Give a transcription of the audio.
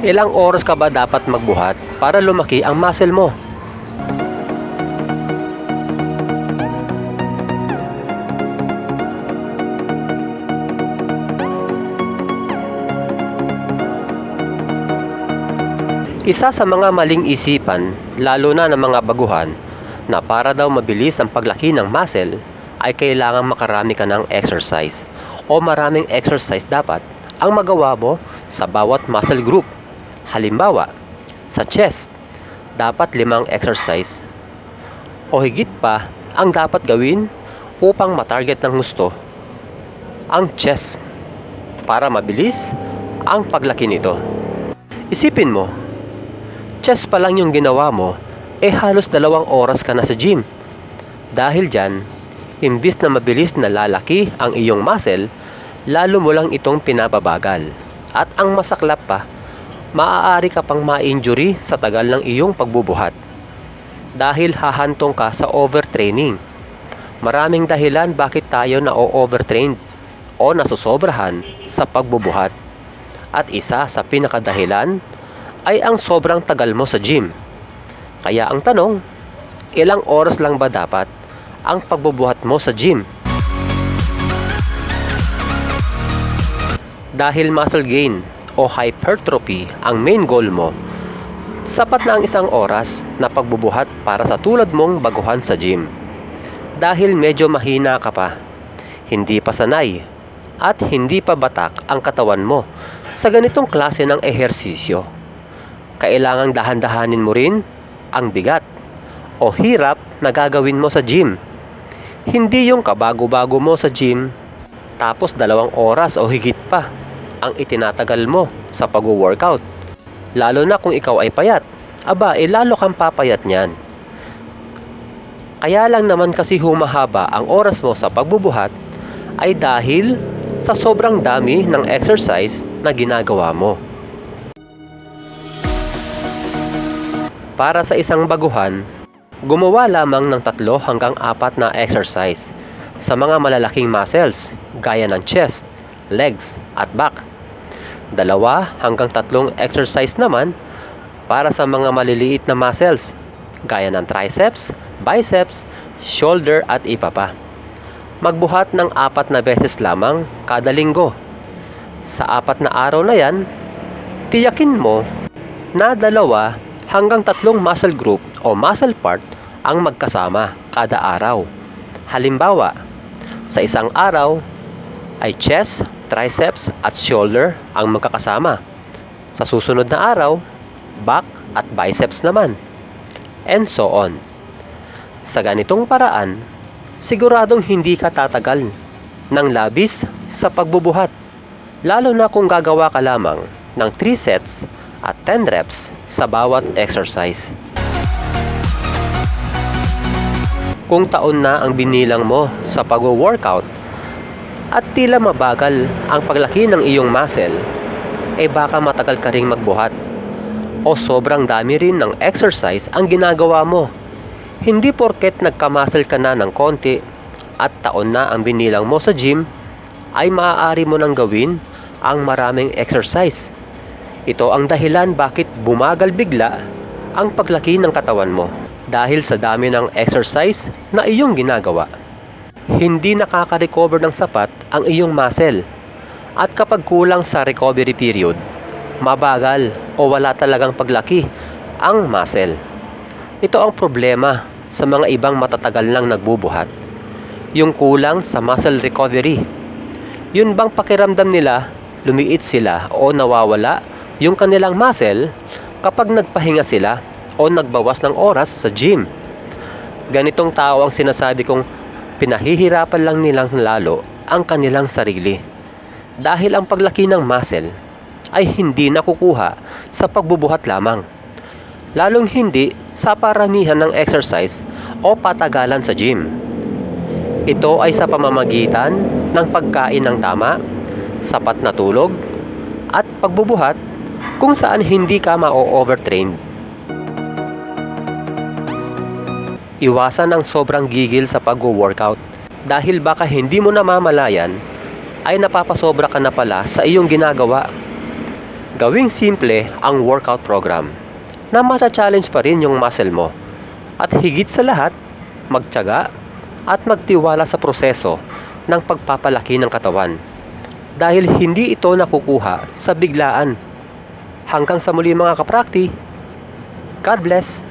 Ilang oras ka ba dapat magbuhat para lumaki ang muscle mo? Isa sa mga maling isipan, lalo na ng mga baguhan, na para daw mabilis ang paglaki ng muscle, ay kailangang makarami ka ng exercise o maraming exercise dapat ang magawa mo sa bawat muscle group. Halimbawa, sa chest, dapat 5 exercise o higit pa ang dapat gawin upang matarget ng gusto ang chest para mabilis ang paglaki nito. Isipin mo, chest pa lang yung ginawa mo, halos 2 oras ka na sa gym. Dahil dyan, imbis na mabilis na lalaki ang iyong muscle, lalo mo lang itong pinababagal. At ang masaklap pa, maaari ka pang ma-injury sa tagal ng iyong pagbubuhat. Dahil hahantong ka sa overtraining. Maraming dahilan bakit tayo na-overtrained o nasusobrahan sa pagbubuhat. At isa sa pinakadahilan ay ang sobrang tagal mo sa gym. Kaya ang tanong, ilang oras lang ba dapat ang pagbubuhat mo sa gym? Dahil muscle gain o hypertrophy ang main goal mo, sapat na ang 1 oras na pagbubuhat para sa tulad mong baguhan sa gym. Dahil medyo mahina ka pa, hindi pa sanay, at hindi pa batak ang katawan mo sa ganitong klase ng ehersisyo. Kailangang dahan-dahanin mo rin ang bigat o hirap na gagawin mo sa gym. Hindi yung kabago-bago mo sa gym tapos 2 oras o higit pa ang itinatagal mo sa pag-workout. Lalo na kung ikaw ay payat, lalo kang papayat niyan. Kaya lang naman kasi humahaba ang oras mo sa pagbubuhat ay dahil sa sobrang dami ng exercise na ginagawa mo. Para sa isang baguhan, gumawa lamang ng 3 hanggang 4 na exercise sa mga malalaking muscles gaya ng chest, legs at back. 2 hanggang 3 exercise naman para sa mga maliliit na muscles gaya ng triceps, biceps, shoulder at iba pa. Magbuhat ng 4 na beses lamang kada linggo. Sa 4 na araw na yan, tiyakin mo na 2 hanggang 3 muscle group o muscle part ang magkasama kada araw. Halimbawa, sa isang araw ay chest, triceps at shoulder ang magkakasama. Sa susunod na araw, back at biceps naman. And so on. Sa ganitong paraan, siguradong hindi ka tatagal ng labis sa pagbubuhat. Lalo na kung gagawa ka lamang ng 3 sets at 10 reps sa bawat exercise. Kung taon na ang binilang mo sa pag-workout at tila mabagal ang paglaki ng iyong muscle, baka matagal ka ring magbuhat o sobrang dami rin ng exercise ang ginagawa mo. Hindi porket nagka-muscle ka na ng konti at taon na ang binilang mo sa gym ay maaari mo nang gawin ang maraming exercise. Ito ang dahilan bakit bumagal bigla ang paglaki ng katawan mo dahil sa dami ng exercise na iyong ginagawa. Hindi nakaka-recover ng sapat ang iyong muscle at kapag kulang sa recovery period, mabagal o wala talagang paglaki ang muscle. Ito ang problema sa mga ibang matatagal lang nagbubuhat. Yung kulang sa muscle recovery. Yun bang pakiramdam nila lumiit sila o nawawala yung kanilang muscle kapag nagpahinga sila o nagbawas ng oras sa gym. Ganitong tao ang sinasabi kong pinahihirapan lang nilang lalo ang kanilang sarili. Dahil ang paglaki ng muscle ay hindi nakukuha sa pagbubuhat lamang. Lalong hindi sa paramihan ng exercise o patagalan sa gym. Ito ay sa pamamagitan ng pagkain ng tama, sapat na tulog, at pagbubuhat kung saan hindi ka ma-overtrained. Iwasan ang sobrang gigil sa pag-workout dahil baka hindi mo namamalayan ay napapasobra ka na pala sa iyong ginagawa. Gawing simple ang workout program na mata-challenge pa rin yung muscle mo. At higit sa lahat, magtiyaga at magtiwala sa proseso ng pagpapalaki ng katawan. Dahil hindi ito nakukuha sa biglaan. Hanggang sa muli mga kaprakti. God bless!